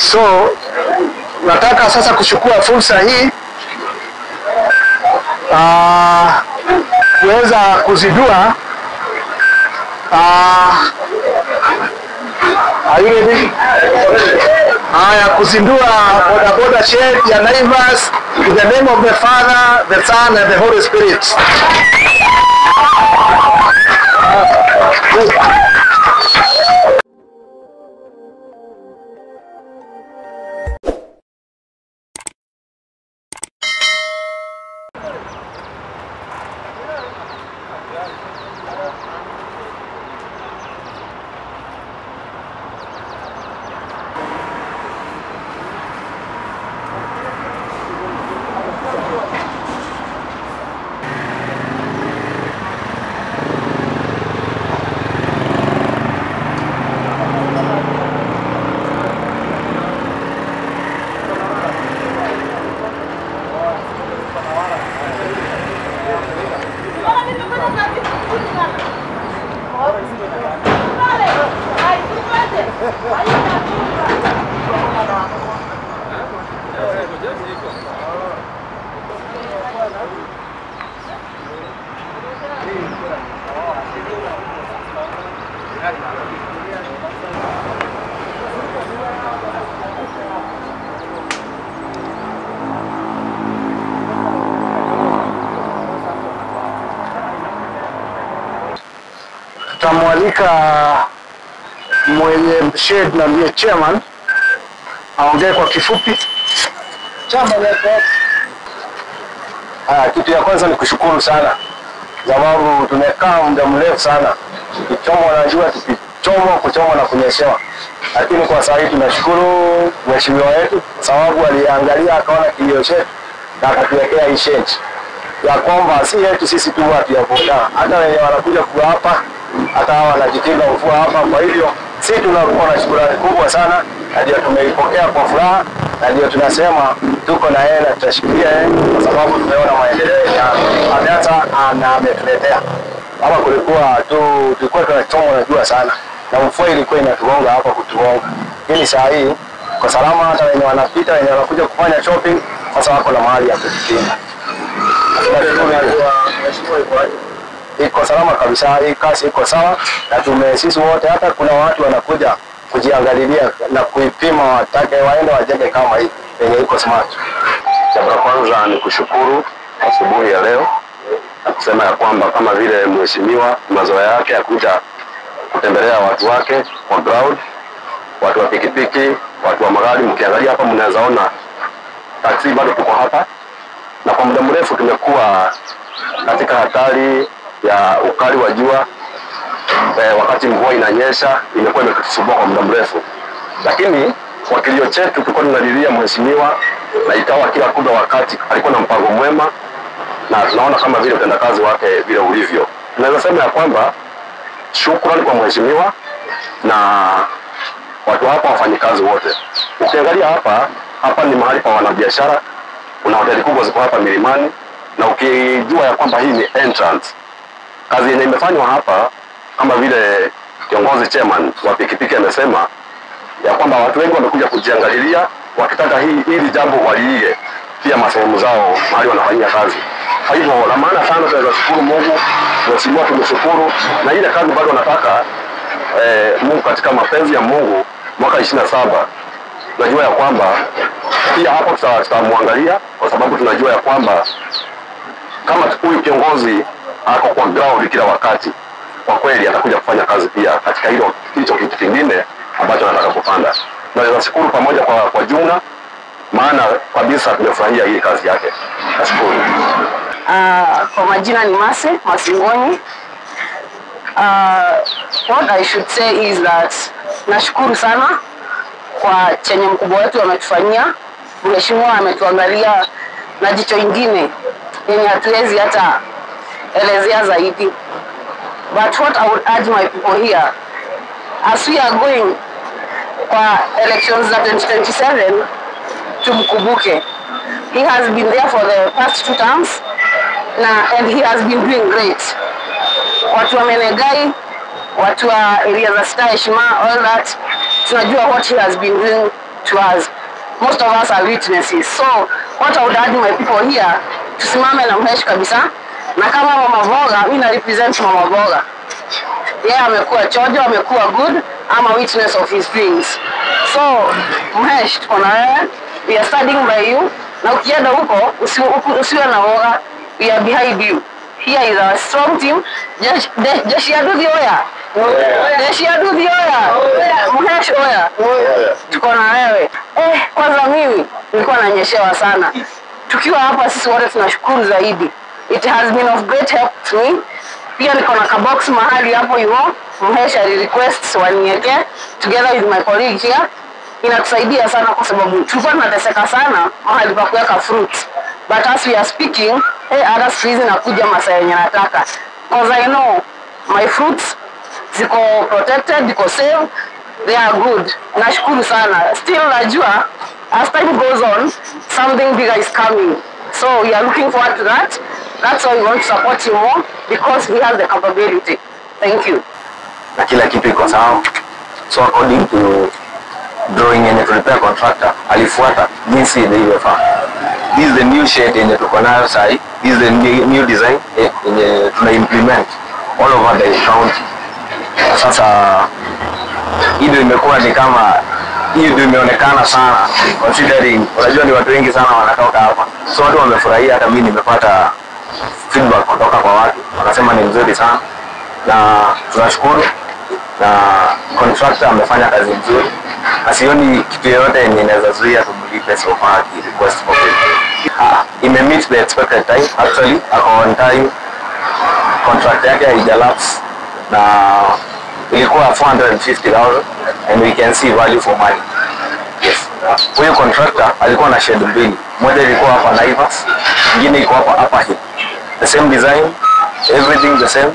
So nataka sasa kuchukua fursa hii kuweza kuzindua kuzindua bodaboda shed ya Naivas in the name of the Father, the Son and the Holy Spirit. Tutamwalika mwenye shed na ndiye chairman aongee kwa kifupi. Kitu ya kwanza ni kushukuru sana, sababu tumekaa muda mrefu sana tukichomwa na jua, kuchomwa na kunyeshewa, lakini kwa sasa hivi tunashukuru mheshimiwa wetu sababu aliangalia akaona kilio chetu na akatuwekea hii shed ya kwamba si yetu sisi tu watu ya boda, hata wenye wanakuja kwa hapa, hata hawa wanajikinga mvua hapa. Kwa hivyo sisi tunakuwa na shukrani kubwa sana, na ndio tumeipokea kwa furaha, na ndio tunasema tuko na yeye na tutashikilia yeye kwa sababu tumeona maendeleo ya Ameanza na ametuletea. Hapa tulikuwa tunachomwa na jua sana na mvua ilikuwa inatugonga hapa kutugonga. Hili saa hii kwa salama, hata wenye wanapita wenye wanakuja kufanya shopping sasa wako na mahali ya kujikinga. Iko salama kabisa, hii kasi iko sawa, na sisi wote, hata kuna watu wanakuja kujiangalilia na kuipima, watake waende wajenge kama hii yenye iko smart. Jambo la kwanza ni kushukuru asubuhi ya leo na kusema ya kwamba kama vile mheshimiwa mazoea yake ya kuja kutembelea watu wake kwa ground, watu wa pikipiki, watu wa magari. Mkiangalia hapa mnaweza ona taksi bado tuko hapa, na kwa muda mrefu tumekuwa katika hatari ya ukali wa jua. Wakati mvua inanyesha imekuwa imetusumbua kwa muda mrefu, lakini kwa kilio chetu tulikuwa tunalilia mheshimiwa, na ikawa kila kuda wakati alikuwa na mpango mwema, na tunaona kama vile utendakazi wake vile ulivyo. Tunaweza sema ya kwamba shukrani kwa mheshimiwa na watu hapa, wafanyikazi wote. Ukiangalia hapa ni mahali pa wanabiashara, kuna hoteli kubwa ziko hapa milimani, na ukijua ya kwamba hii ni entrance, kazi yenye imefanywa hapa kama vile kiongozi chairman wa pikipiki amesema ya kwamba watu wengi wamekuja kujiangalilia wakitaka hili jambo waliige pia masehemu zao mahali wanafanyia kazi. Kwa hivyo la maana sana, tunashukuru Mungu, mheshimiwa tumeshukuru, na ile kazi bado nataka Mungu katika mapenzi ya Mungu mwaka 27 tunajua ya kwamba pia hapo tutamwangalia, kwa sababu tunajua ya kwamba kama huyu kiongozi ako kwa ground kila wakati, kwa kweli atakuja kufanya kazi pia katika hicho kitu kingine ambacho anataka kupanda. Na tunashukuru pamoja kwa jumla, maana kabisa tumefurahia hii kazi yake. Nashukuru. Kwa majina ni Masingoni. What I should say is that nashukuru sana kwa chenye mkubwa wetu ametufanyia. Mheshimiwa ametuangalia na jicho ingine yenye hatuwezi hata elezea zaidi. But what I would urge my people here, as we are going kwa elections za 2027, tumkumbuke. He has been there for the past 2 terms and he has been doing great. Watu wa Menegai, watu wa area za Star Heshima, all that, tunajua what he has been doing to us. Most of us are witnesses. So what I would urge my people here, tusimame na Mhesh kabisa. Na kama Mama Boga, mimi na represent Mama Boga. Yeye amekuwa chojo, amekuwa good, I'm a witness of his dreams. So Mhesh, tuko na wewe, we are standing by you. Na ukienda huko usiwe na woga, we are behind you. Here is our strong team. Jeshi ya Duthi oya. Jeshi ya Duthi oya. Mhesh oya. Tuko na wewe. Kwanza mimi nilikuwa nanyeshewa sana. Tukiwa hapa sisi wote tunashukuru zaidi. It has been of great help to me. Pia niko na kabox mahali hapo hivyo. Mhesh request waniweke together with my colleague here. Inatusaidia sana kwa sababu tulikuwa tunateseka sana mahali pa kuweka fruits. But as we are speaking, hata freeze nakuja masaa yenye nataka. Because I know my fruits ziko protected, ziko safe, they are good. Nashukuru sana. Still najua as time goes on, something bigger is coming. So we are looking forward to that. That's why we want to support you more because we have the capability. Thank you. Na kila kitu iko sawa. So according to drawing yenye tulipea contractor, alifuata jinsi ilivyofaa. This is the new shade yenye tuko nayo sasa. This is the new design yenye tuna implement all over the county. Sasa hiyo imekuwa ni kama hiyo ndio imeonekana sana considering unajua ni watu wengi sana wanatoka hapa. So watu wamefurahia, hata mimi nimepata feedback kutoka kwa watu. Wanasema ni nzuri sana. Na tunashukuru na contractor amefanya kazi nzuri. Asioni kitu yoyote yenye inaweza zuia tumlipe so far request for payment. Ime meet the expected time. Actually, on time. Contract yake haijalapse na ilikuwa 450,000 and we can see value for money. Yes. Huyo contractor alikuwa na shed mbili. Moja ilikuwa hapa Naivas, nyingine iko hapa Hill. The same design, everything the same.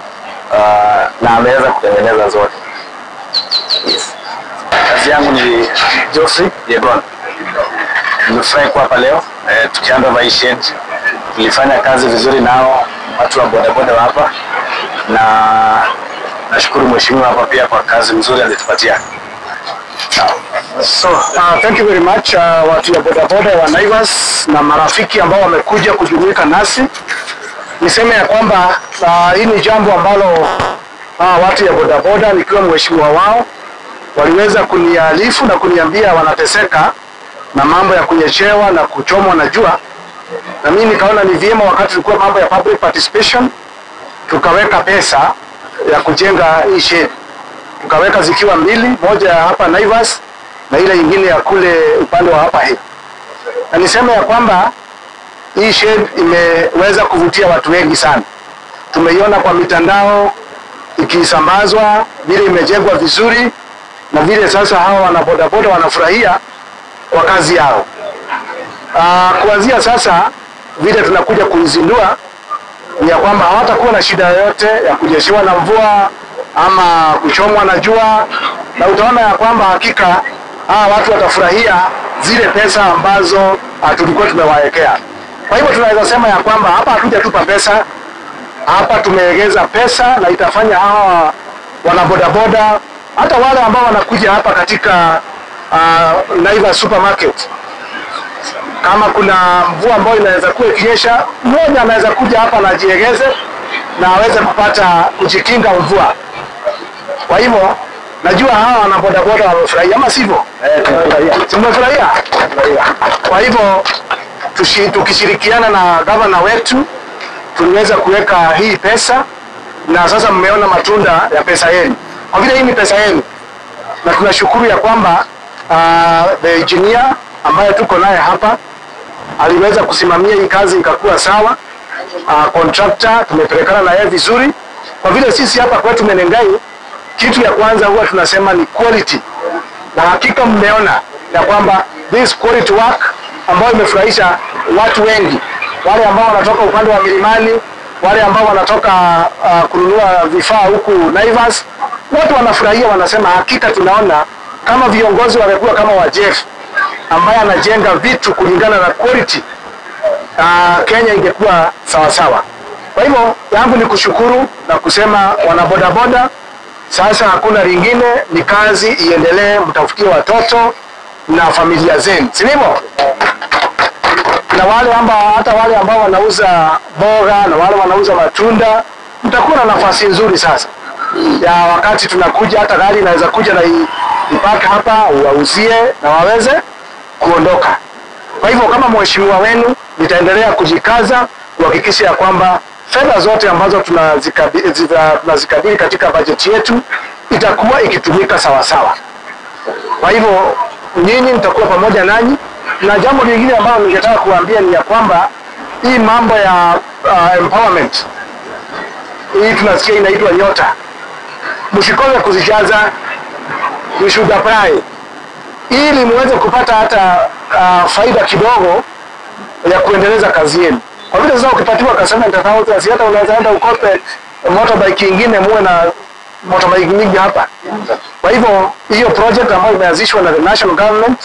Na ameweza kutengeneza zote. Yes. Kazi yangu ni Geoffrey Yebron. Nimefurahi kuwa hapa leo tukianza maisha. Tulifanya kazi vizuri nao watu wa bodaboda hapa na nashukuru mheshimiwa hapa pia kwa kazi nzuri alitupatia. So thank you very much watu wa bodaboda wa Naivas na marafiki ambao wamekuja kujumuika nasi. Niseme ya kwamba hii ni jambo ambalo watu ya bodaboda nikiwa mheshimiwa wao waliweza kunialifu na kuniambia wanateseka na mambo ya kunyeshewa na kuchomwa na jua, na mimi nikaona ni vyema wakati tulikuwa mambo ya public participation tukaweka pesa ya kujenga hii shed. Tukaweka zikiwa mbili, moja hapa Naivas na ile nyingine ya kule upande wa hapa Hill. Na niseme ya kwamba hii shed imeweza kuvutia watu wengi sana. Tumeiona kwa mitandao ikisambazwa vile imejengwa vizuri na vile sasa hawa wanabodaboda wanafurahia kwa kazi yao. Kuanzia sasa vile tunakuja kuizindua ni ya kwamba hawatakuwa na shida yoyote ya kunyeshewa na mvua ama kuchomwa na jua, na utaona ya kwamba hakika watu watafurahia zile pesa ambazo tulikuwa tumewaekea. Kwa hivyo tunaweza sema ya kwamba hapa hatujatupa pesa, hapa tumeegeza pesa na itafanya hawa wanabodaboda hata wale ambao wanakuja hapa katika Naivas supermarket, kama kuna mvua ambayo inaweza kuwa ikinyesha, mmoja anaweza kuja hapa na jiegeze na aweze kupata kujikinga mvua. Kwa hivyo najua hawa wanabodaboda wamefurahia, ama sivyo? Tumefurahia. Kwa hivyo tukishirikiana na gavana wetu tuliweza kuweka hii pesa na sasa mmeona matunda ya pesa yenu. Kwa vile hii ni pesa yenu na tunashukuru ya kwamba the engineer ambaye tuko naye hapa aliweza kusimamia hii kazi ikakuwa sawa. Contractor tumepelekana na yeye vizuri. Kwa vile sisi hapa kwetu Menengai kitu ya kwanza huwa tunasema ni quality. Na hakika mmeona ya kwamba this quality work ambayo imefurahisha watu wengi. Wale ambao wanatoka upande wa milimani, wale ambao wanatoka kununua vifaa huku Naivas, watu wanafurahia, wanasema hakika tunaona kama viongozi wamekuwa kama wa Jeff ambaye anajenga vitu kulingana na quality, Kenya ingekuwa sawa sawa. Kwa hivyo yangu ni kushukuru na kusema wanabodaboda, sasa hakuna lingine, ni kazi iendelee, mtafutie watoto na familia zenu, si ndivyo? Na wale ambao hata wale ambao wanauza mboga na wale wanauza matunda, mtakuwa na nafasi nzuri sasa ya wakati tunakuja, hata gari inaweza kuja na ipaka hapa wauzie na waweze kuondoka. Kwa hivyo kama mheshimiwa wenu nitaendelea kujikaza kuhakikisha ya kwamba fedha zote ambazo tunazikabili katika bajeti yetu itakuwa ikitumika sawa sawa. Kwa hivyo nyinyi nitakuwa pamoja nanyi, na jambo lingine ambalo ningetaka kuambia ni ya kwamba hii mambo ya empowerment hii tunasikia inaitwa nyota, msikose kuzijaza, you should apply ili muweze kupata hata faida kidogo ya kuendeleza kazi yenu. Kwa vile sasa ukipatiwa kasema 70,000 si hata unaweza enda ukope motorbike nyingine, muwe na motorbike nyingi hapa. Kwa hivyo hiyo project ambayo imeanzishwa na the national government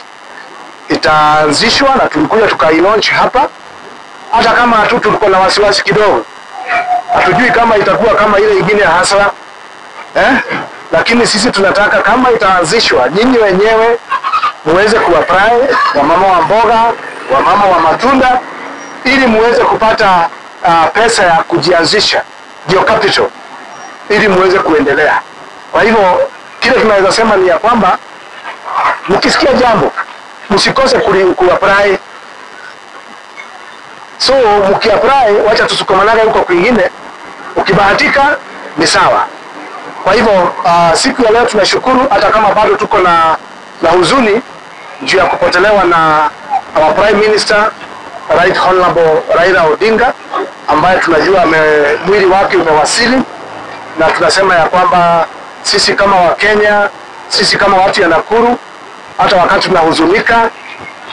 itaanzishwa na tulikuja tukailaunch hapa, hata kama tuko na wasiwasi kidogo, hatujui kama itakuwa kama ile nyingine ya Hasla lakini sisi tunataka kama itaanzishwa, nyinyi wenyewe muweze kuapply, wamama wa mboga, wamama wa matunda, ili muweze kupata pesa ya kujianzisha, ndio capital, ili muweze kuendelea. Kwa hivyo kile tunaweza sema ni ya kwamba mkisikia jambo msikose kuapply. So mkiapply, wacha tusukumanage huko kwingine, ukibahatika ni sawa. Kwa hivyo siku ya leo tunashukuru, hata kama bado tuko na huzuni juu ya kupotelewa na our Prime Minister Right Honorable Raila Odinga, ambaye tunajua mwili wake umewasili, na tunasema ya kwamba sisi kama Wakenya, sisi kama watu ya Nakuru, hata wakati tunahuzunika,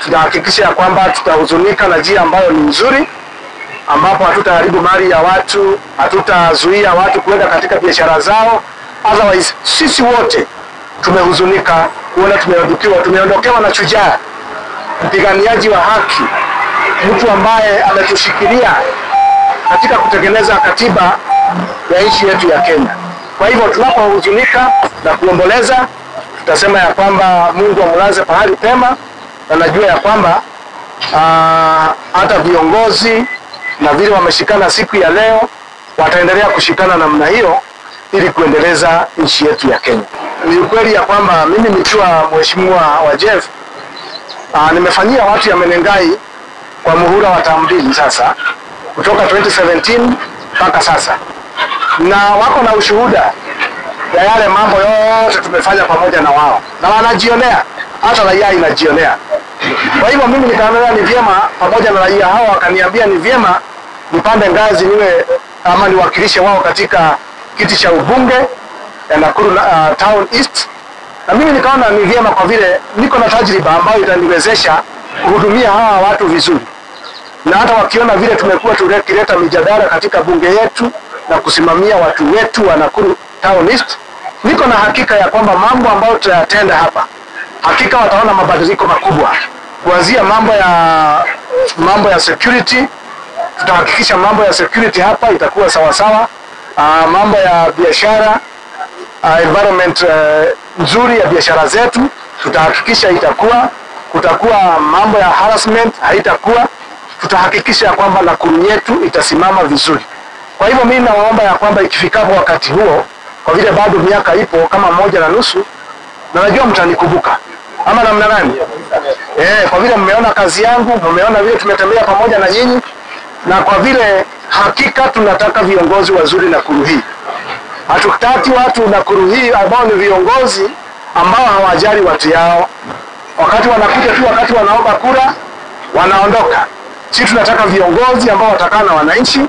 tunahakikisha ya kwamba tutahuzunika na njia ambayo ni nzuri, ambapo hatutaharibu mali ya watu, hatutazuia watu kuenda katika biashara zao. Otherwise sisi wote tumehuzunika kuona tumeondokewa na shujaa, mpiganiaji wa haki, mtu ambaye ametushikilia katika kutengeneza katiba ya nchi yetu ya Kenya. Kwa hivyo tunapohuzunika na kuomboleza, tutasema ya kwamba Mungu amlaze pahali pema, na najua ya kwamba hata viongozi na vile wameshikana siku ya leo wataendelea kushikana namna hiyo ili kuendeleza nchi yetu ya Kenya. Ni ukweli ya kwamba mimi nikiwa mheshimiwa wa Jeff nimefanyia watu ya Menengai kwa muhula wa term 2 sasa, kutoka 2017 mpaka sasa, na wako na ushuhuda ya yale mambo yote tumefanya pamoja na wao, na wanajionea, hata raia inajionea. Kwa hivyo mimi nikaona ni vyema, pamoja na raia hao wakaniambia ni vyema nipande ngazi niwe ama niwakilishe wao katika kiti cha ubunge ya Nakuru Town East, na mimi nikaona ni vyema kwa vile niko na tajriba ambayo itaniwezesha kuhudumia hawa watu vizuri, na hata wakiona vile tumekuwa tukileta mijadala katika bunge yetu na kusimamia watu wetu wa Nakuru Town East, niko na hakika ya kwamba mambo ambayo tutayatenda hapa hakika wataona mabadiliko makubwa, kuanzia mambo ya security. Tutahakikisha mambo ya security hapa itakuwa sawa sawa. Mambo ya biashara, environment nzuri ya biashara zetu tutahakikisha kutakuwa mambo ya harassment haitakuwa. Tutahakikisha kwamba Nakuru yetu itasimama vizuri. Kwa hivyo mimi naomba ya kwamba ikifikapo wakati huo, kwa vile bado miaka ipo kama 1.5, na najua mtanikumbuka ama namna gani? Kwa vile mmeona kazi yangu, mmeona vile tumetembea pamoja na nyinyi, na kwa vile hakika tunataka viongozi wazuri Nakuru hii. Hatutaki watu Nakuru hii ambao ni viongozi ambao hawajali watu yao, wakati wanakuja tu wakati wanaomba kura wanaondoka. Sisi tunataka viongozi ambao watakaa na wananchi,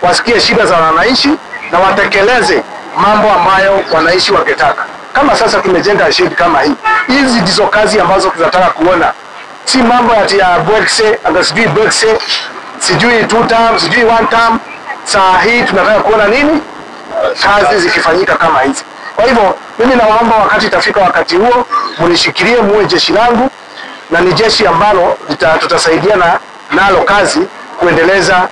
wasikie shida za wananchi na watekeleze mambo ambayo wananchi wangetaka. Kama sasa tumejenga shedi kama hii, hizi ndizo kazi ambazo tunataka kuona, si mambo ya Brexit, sijui Brexit, sijui 2 term, sijui 1 term. Saa hii tunataka kuona nini? Kazi zikifanyika kama hizi. Kwa hivyo mimi nawaomba wakati itafika wakati huo, mnishikilie, muwe jeshi langu, na ni jeshi ambalo tutasaidiana nalo kazi kuendeleza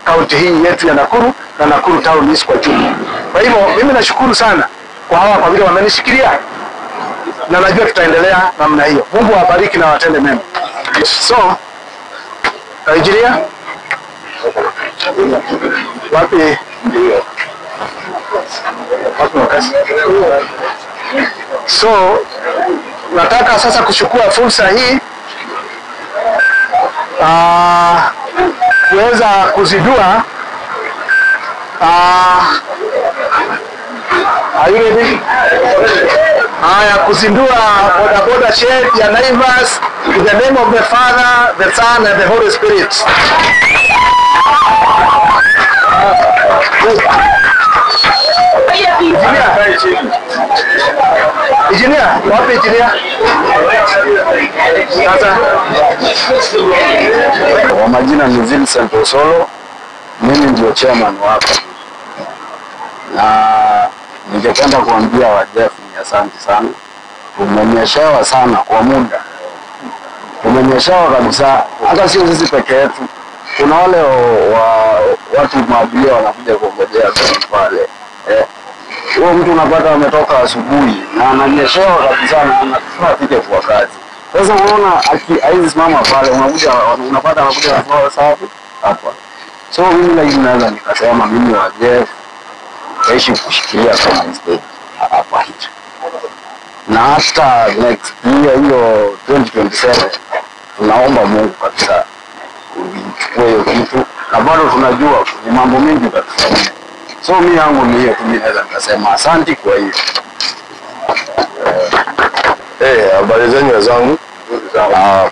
kaunti hii yetu ya Nakuru na Nakuru Town East kwa jumla. Kwa hivyo mimi nashukuru sana kwa hawa kwa vile wamenishikilia. na najua tutaendelea namna hiyo. Mungu awabariki na watende mema. So Nigeria wapi wakasi. So nataka sasa kuchukua fursa hii kuweza kuzidua kuzindua bodaboda shed ya Naivas in the name of the Father, the Son and the Holy Spirit. Engineer, wapi engineer? Sasa Kwa majina ni Vincent Osolo, mimi ndio chairman wako. Na ningependa kuambia Wajef ni asante sana. Tumenyeshewa sana kwa muda. Tumenyeshewa kabisa, hata sio sisi peke yetu. Kuna wale watu maabiria wanakuja kungojea pale. Huyo mtu unapata ametoka asubuhi na ananyeshewa kabisa na anataka afike kwa kazi. Sasa unaona haizi simama pale, unakuja unapata anakuja kwa sababu hapa. So mimi lakini naweza nikasema mimi Wajef aishi kushikilia kama stage hapa hicho. Na hata next year hiyo 2027 tunaomba Mungu kabisa uchukue hiyo kitu, na bado tunajua ni mambo mengi tutafanya. So mimi yangu ni hiyo, mimi naweza nikasema asante kwa hiyo. Habari zenu wenzangu.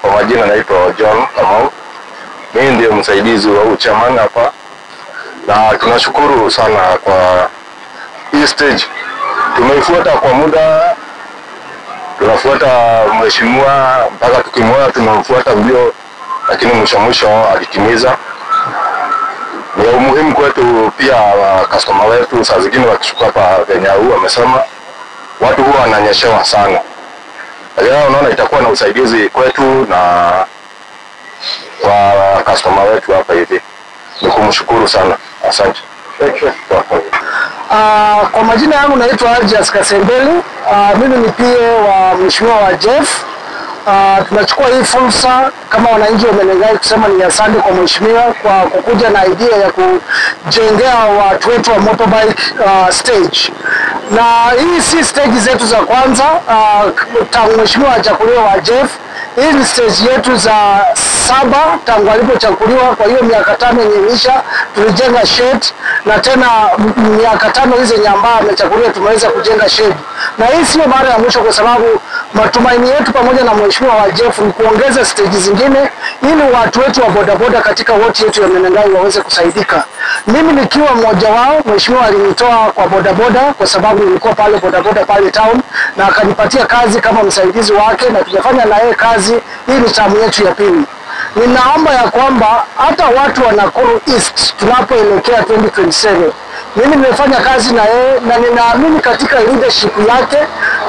Kwa majina naitwa John Kamau. Mimi ndiye msaidizi wa chairman hapa. Na tunashukuru sana kwa hii stage. Tumeifuata kwa muda. Tunafuata mheshimiwa mpaka tukimwona tunamfuata mbio, lakini mwisho alitimiza. Ni umuhimu kwetu pia customer wetu saa zingine wakishuka hapa venye huyu amesema watu huwa wananyeshewa sana. Leo unaona itakuwa na usaidizi kwetu na kwa customer wetu hapa hivi. Nikumshukuru sana. Asante. Kwa majina yangu naitwa Aljas Kasembeli. Mimi ni pia wa mheshimiwa Wajef. Tunachukua hii fursa kama wananchi wa Menengai kusema ni asante kwa mheshimiwa kwa kukuja na idea ya kujengea watu wetu wa motorbike stage. Na hii si stage zetu za kwanza, tangu mheshimiwa achaguliwa Wajef. Hii ni stage yetu za 7 tangu alipochaguliwa. Kwa hiyo miaka 5 yenyeisha tulijenga shed, na tena miaka 5 hizo nyamba amechaguliwa tumeweza kujenga shed. Na hii sio mara ya mwisho, kwa sababu matumaini yetu pamoja na mheshimiwa Wajef ni kuongeza stage zingine ili watu wetu wa bodaboda katika ward yetu ya Menengai waweze kusaidika. Mimi nikiwa mmoja wao, mheshimiwa alinitoa kwa bodaboda kwa sababu nilikuwa pale bodaboda pale town, na akanipatia kazi kama msaidizi wake na tumefanya na yeye kazi. Hii ni tamu yetu ya pili. Ninaomba ya kwamba hata watu wa Nakuru East tunapoelekea 2027, mimi nimefanya kazi na yeye na ninaamini katika leadership yake,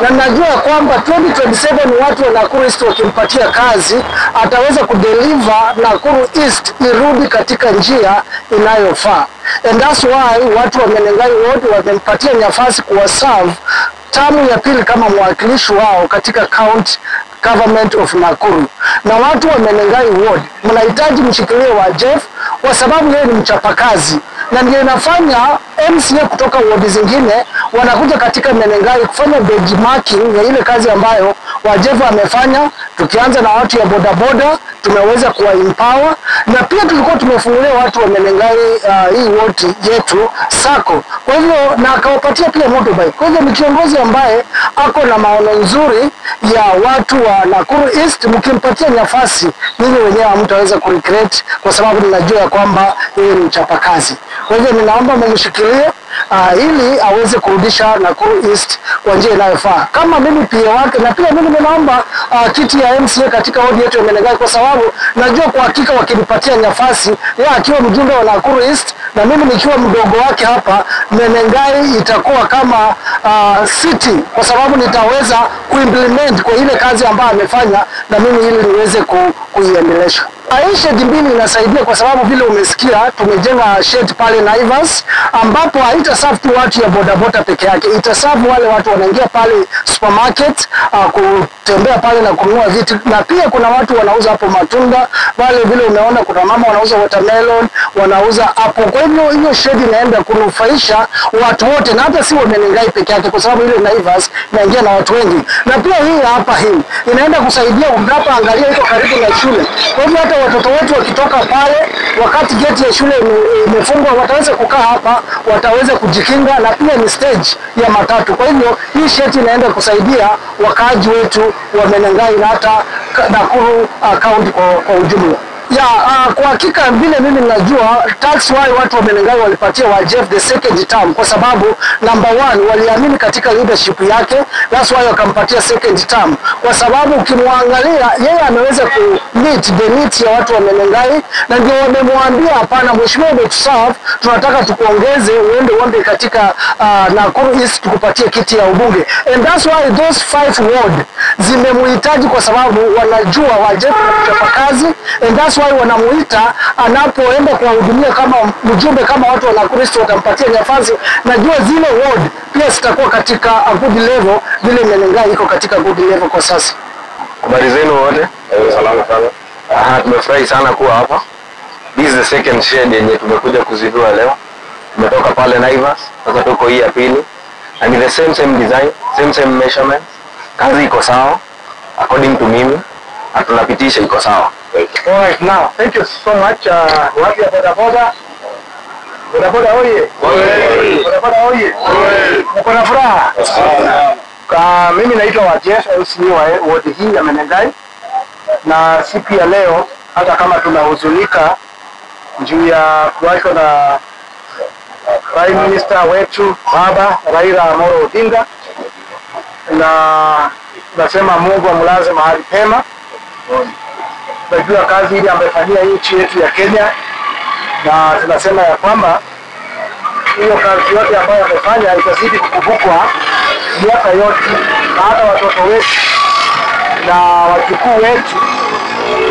na najua kwamba 2027 watu wa Nakuru East wakimpatia kazi ataweza kudeliver Nakuru East irudi katika njia inayofaa. And that's why watu wa Menengai Ward wamempatia nafasi kuwa serve tamu ya pili kama mwakilishi wao katika county government of Nakuru. Na watu wa Menengai Ward mnahitaji mshikilie Wajef kwa sababu yeye ni mchapakazi, na ndio inafanya MCA kutoka ward zingine wanakuja katika Menengai kufanya benchmarking ya ile kazi ambayo Wajef amefanya. Tukianza na watu ya bodaboda tumeweza kuwa empower, na pia tulikuwa tumefungulia watu wa Menengai hii ward yetu sako, kwa hivyo na akawapatia pia motorbike. Kwa hivyo ni kiongozi ambaye ako na maono nzuri ya watu wa Nakuru East. Mkimpatia nafasi ninyi wenyewe hamtaweza kurecreate, kwa sababu ninajua kwamba yeye ni mchapakazi. Kwa hivyo ninaomba mumshikilie ili aweze kurudisha Nakuru East kwa njia inayofaa. Kama mimi pia wake, na pia mimi ninaomba kiti ya MCA katika ward yetu ya Menengai, kwa sababu najua kwa hakika wakinipatia nafasi yeye akiwa mjumbe wa Nakuru East na mimi nikiwa mdogo wake hapa, Menengai itakuwa kama city, kwa sababu nitaweza kuimplement kwa ile kazi ambayo amefanya na mimi ili niweze kuiendelesha. Hii shed mbili inasaidia kwa sababu vile umesikia tumejenga shed pale Naivas ambapo haita serve tu watu ya bodaboda peke yake, ita serve wale watu wanaingia pale supermarket kutembea pale na kununua vitu, na pia kuna watu wanauza hapo matunda pale, vile umeona kuna mama wanauza watermelon, wanauza apple. Kwa hivyo hiyo shed inaenda kunufaisha watu wote, na hata si wa Menengai peke yake, kwa sababu ile Naivas inaingia na watu wengi, na pia hii hapa hii inaenda kusaidia unapoangalia iko karibu na shule. Kwa hivyo hata watoto wetu wakitoka pale wakati geti ya shule imefungwa wataweza kukaa hapa, wataweza kujikinga, na pia ni stage ya matatu. Kwa hivyo hii shed inaenda kusaidia wakaaji wetu wa Menengai na hata Nakuru county kwa ujumla. Kwa hakika vile mimi ninajua that's why watu wa Menengai walipatia Wajef the second term, kwa sababu number one waliamini katika leadership yake, that's why wakampatia second term, kwa sababu ukimwangalia yeye ameweza ku meet the needs ya watu wa Menengai, na ndio wamemwambia hapana, mheshimiwa umetuserve, tunataka tukuongeze uende katika Nakuru East tukupatie kiti ya ubunge, and that's why those 5 ward zimemhitaji, kwa sababu wanajua Wajef anachapa kazi, and that's why wanamuita anapoenda kuwahudumia kama mjumbe, kama watu wa Nakuru East watampatia nafasi. Najua zile ward pia zitakuwa katika a good level, vile Menengai iko katika good level kwa sasa. Habari zenu wote? Salama sana. Tumefurahi sana kuwa hapa. This is the second shed yenye tumekuja kuzindua leo. Tumetoka pale Naivas, sasa tuko hii ya pili. And the same design, same measurements. Kazi iko sawa according to mimi. Tunapitisha iko sawa. Alright, now thank you so much. Watu ya bodaboda oye. Bodaboda oye. Mko na furaha? Mimi naitwa Wajef LCA wa ward hii ya Menengai, na siku ya leo hata kama tunahuzunika juu ya kuachwa na Prime Minister wetu Baba Raila Amolo Odinga, na nasema Mungu amlaze mahali pema. Tunajua kazi ile amefanyia nchi yetu ya Kenya, na tunasema ya kwamba hiyo kazi yote ambayo amefanya itazidi kukumbukwa miaka yote, na hata watoto wetu na wajukuu wetu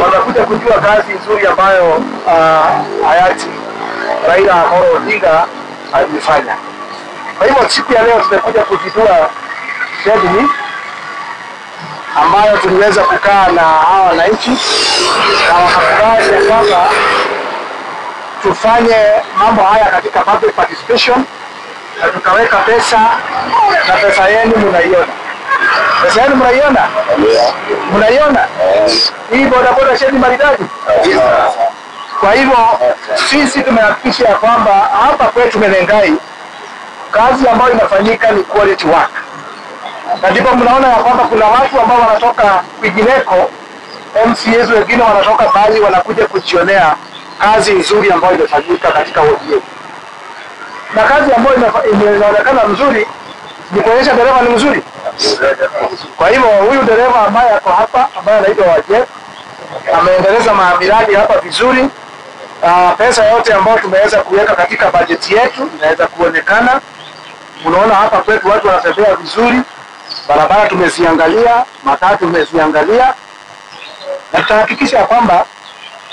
watakuja kujua kazi nzuri ambayo hayati Raila Amolo Odinga alifanya. Kwa hivyo siku ya leo tumekuja kuzindua shed hii ambayo tuliweza kukaa na hawa wananchi, na wakafurahi ya kwamba tufanye mambo haya katika public participation, na tukaweka pesa, na pesa yenu mnaiona. Pesa yenu mnaiona? Mnaiona? Hii bodaboda shed maridadi. Kwa hivyo sisi tumehakikisha ya kwamba hapa kwetu Menengai kazi ambayo inafanyika ni quality work. Na ndipo mnaona ya kwamba kuna watu ambao wanatoka kwingineko, MCAs wengine wanatoka bali wanakuja kujionea kazi nzuri ambayo imefanyika katika wodi yetu. Na kazi ambayo inaonekana mzuri ni kuonyesha dereva ni mzuri. Kwa hivyo huyu dereva ambaye ako hapa ambaye anaitwa Wajef ameendeleza miradi hapa vizuri. Pesa yote ambayo tumeweza kuweka katika bajeti yetu inaweza kuonekana. Unaona hapa kwetu watu wanatembea vizuri, barabara tumeziangalia, matatu tumeziangalia, na tutahakikisha kwamba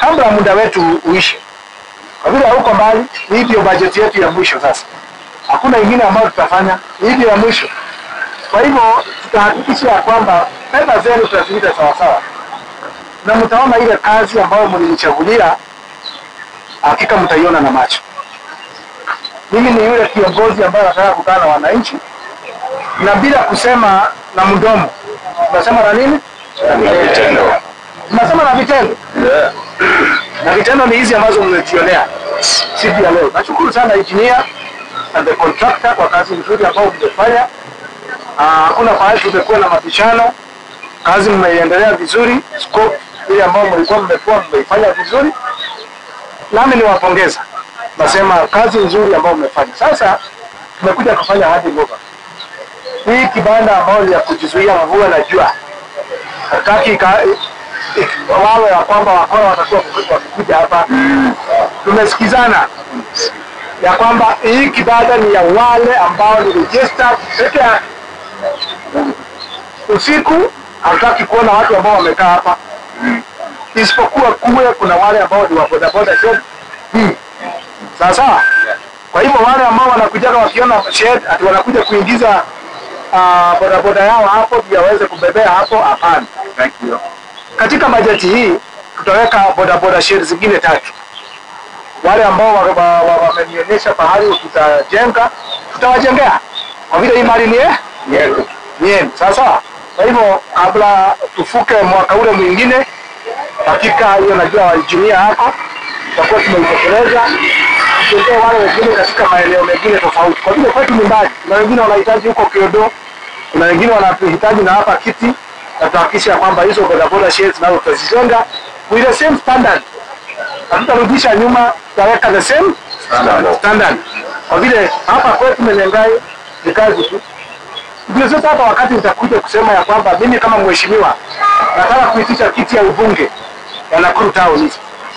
kabla muda wetu uishe, kwa vile huko mbali, hii ndio bajeti yetu ya mwisho sasa. Hakuna ingine ambayo tutafanya, hii ndio ya mwisho. Kwa hivyo tutahakikisha kwamba pesa zenu tutaziweka sawa sawa, na mtaona ile kazi ambayo mlinichagulia, hakika mtaiona na macho. Mimi ni yule kiongozi ambaye anataka kukaa na wananchi, na bila kusema na mdomo. Tunasema na nini? Na vitendo. Tunasema na vitendo. Na vitendo ni hizi ambazo mmejionea siku ya leo. Nashukuru sana engineer and the contractor kwa kazi nzuri ambayo mmefanya. Hakuna pahali tumekuwa na mabishano. Kazi mmeiendelea vizuri, scope ile ambayo mlikuwa mmeifanya vizuri. Nami niwapongeza. Nasema kazi nzuri ambayo mmefanya. Sasa tumekuja kufanya hadi over. Hii kibanda ambayo ya kujizuia mvua na jua. Hataki wawe ya kwamba wakora watakuwa wakikuja hapa. Tumesikizana ya kwamba hii kibanda ni ya wale ambao ni registered peke yake. Usiku hataki kuona watu ambao wamekaa hapa. isipokuwa kuna wale ambao ni wa bodaboda shed hii. Sawa. Kwa hivyo wale ambao wanakuja wakiona shed ati wanakuja kuingiza bodaboda yao hapo ndio waweze kubebea hapo, hapana. Thank you. Katika bajeti hii tutaweka bodaboda shed zingine 3. Wale ambao wamenionyesha pahali tutajenga, tutawajengea. Kwa vile hii mali ni yenu. Sasa kwa hivyo kabla tufuke mwaka ule mwingine, hakika hiyo najua walijumia hapa tutakuwa tumeitekeleza, tuongee wale wengine katika maeneo mengine tofauti. Kwa vile kwetu ni mbali, na wengine wanahitaji huko Kiodo, na wengine wanahitaji na hapa Kiti, na tuhakikisha kwamba hizo bodaboda sheds nazo tutazijenga with the same standard. Hatutarudisha nyuma, tutaweka the same standard. Kwa vile hapa kwetu Menengai ni kazi tu. Ndio sasa hapa wakati nitakuja kusema ya kwamba mimi kama mheshimiwa nataka kuitisha kiti ya ubunge ya Nakuru Town.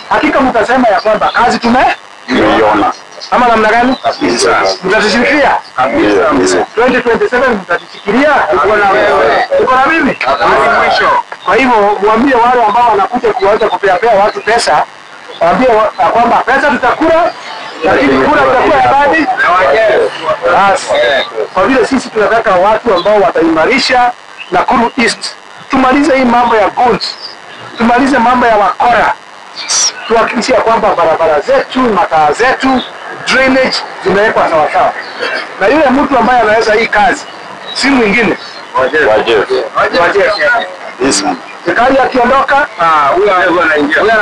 Hakika mtasema ya kwamba kazi tumeiona. Ama namna gani? Kabisa. Mtatushikilia? Kabisa. 2027 mtatushikilia? Uko na wewe. Uko na mimi? Hadi mwisho. Kwa hivyo muambie wale ambao wanakuja kuanza kupea watu pesa, waambie kwamba pesa tutakula, lakini kura itakuwa ya badi. Basi. Kwa vile sisi tunataka watu ambao wataimarisha Nakuru East. Tumalize hii mambo ya guns. Tumalize mambo ya wakora. Tuhakikishe kwamba barabara zetu, mataa zetu, drainage zimewekwa sawa sawa. Na yule mtu ambaye anaweza hii kazi si mwingine Wajef. Serikali akiondoka, huyo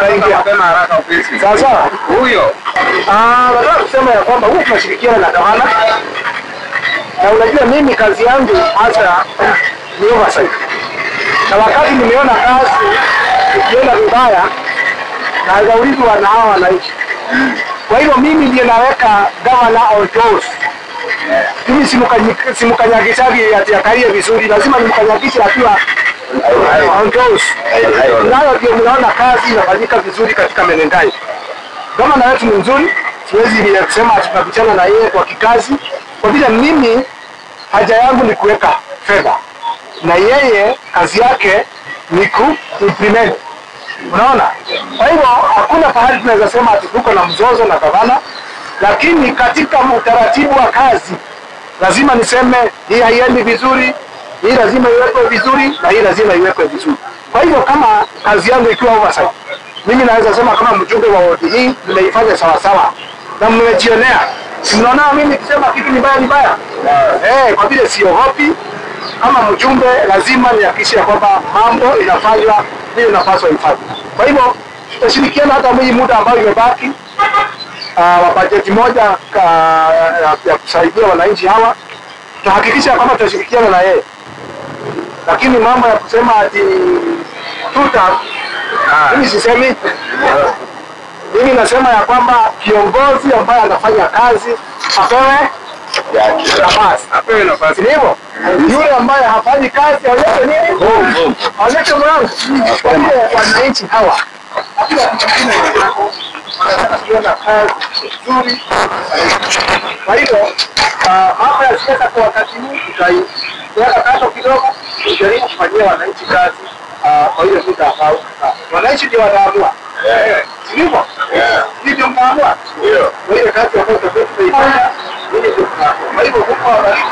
anaingia mapema haraka ofisi. Sasa huyo nataka kusema ya kwamba huwa tunashirikiana na gavana. Na unajua mimi kazi yangu hasa ni oversight. Na wakati nimeona kazi ikienda vibaya na gaulizwa na hawa wananchi. Kwa hivyo mimi ndiye naweka gavana on toes. Mimi simukanyagishaji atiakalie vizuri, lazima nimkanyagishe akiwa on toes. Nayo ndio mnaona kazi inafanyika vizuri katika Menengai. Gavana wetu ni mzuri, siwezi kusema tunapishana na yeye kwa kikazi. Kwa vile mimi haja yangu ni kuweka fedha. Na yeye kazi yake ni ku-implement. Unaona? Kwa hivyo hakuna pahali tunaweza sema ati tuko na mzozo na gavana, lakini katika utaratibu wa kazi lazima niseme hii haiendi vizuri, hii lazima iwekwe vizuri na hii lazima iwekwe vizuri. Kwa hivyo kama kazi yangu ikiwa oversight, mimi naweza sema kama mjumbe wa wodi hii nimeifanya sawa sawa. Na mmejionea. Mnaona mimi nikisema kitu ni baya. Kwa vile siogopi. Kama mjumbe lazima nihakikishe kwamba mambo inafanywa vile inapaswa ifanywe. Kwa hivyo tutashirikiana hata hii muda ambao imebaki wa bajeti moja ya kusaidia wananchi hawa. Tutahakikisha kwamba tutashirikiana na yeye. Lakini mambo ya kusema ati mimi sisemi. Mimi nasema ya kwamba kiongozi ambaye anafanya kazi apewe nafasi. Hivyo yule ambaye hafanyi kazi alete nini? Alete mlango. Kwa hiyo wananchi hawa hakuna kitu kingine wanataka kazi nzuri. Kwa hiyo mambo ya siasa kwa wakati huu tutaiweka kando kidogo, tujaribu kufanyia wananchi kazi. Kwa hiyo wananchi ndio wanaamua. Sivyo? Ndio mnaamua. Kwa hiyo kazi ambayo tutaifanya ili kwa hivyo huko wananchi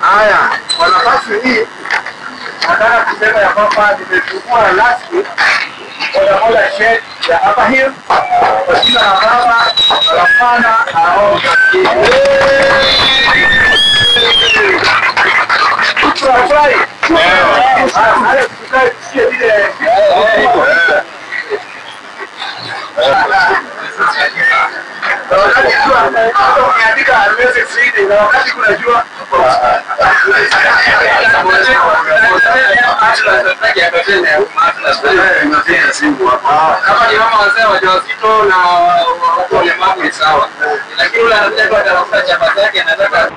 haya, kwa nafasi hii nataka kusema ya kwamba nimechukua rasmi bodaboda shed ya hapa hiyo kwa jina la baba Alafana Aonga. Tunafurahi. Haya tukae tusikie vile ukiandika message reading na wakati kunajua kama ni mama wazee wajawazito na watu walemavu ni sawa, lakini yule anakuja kwa tafuta chapa zake anataka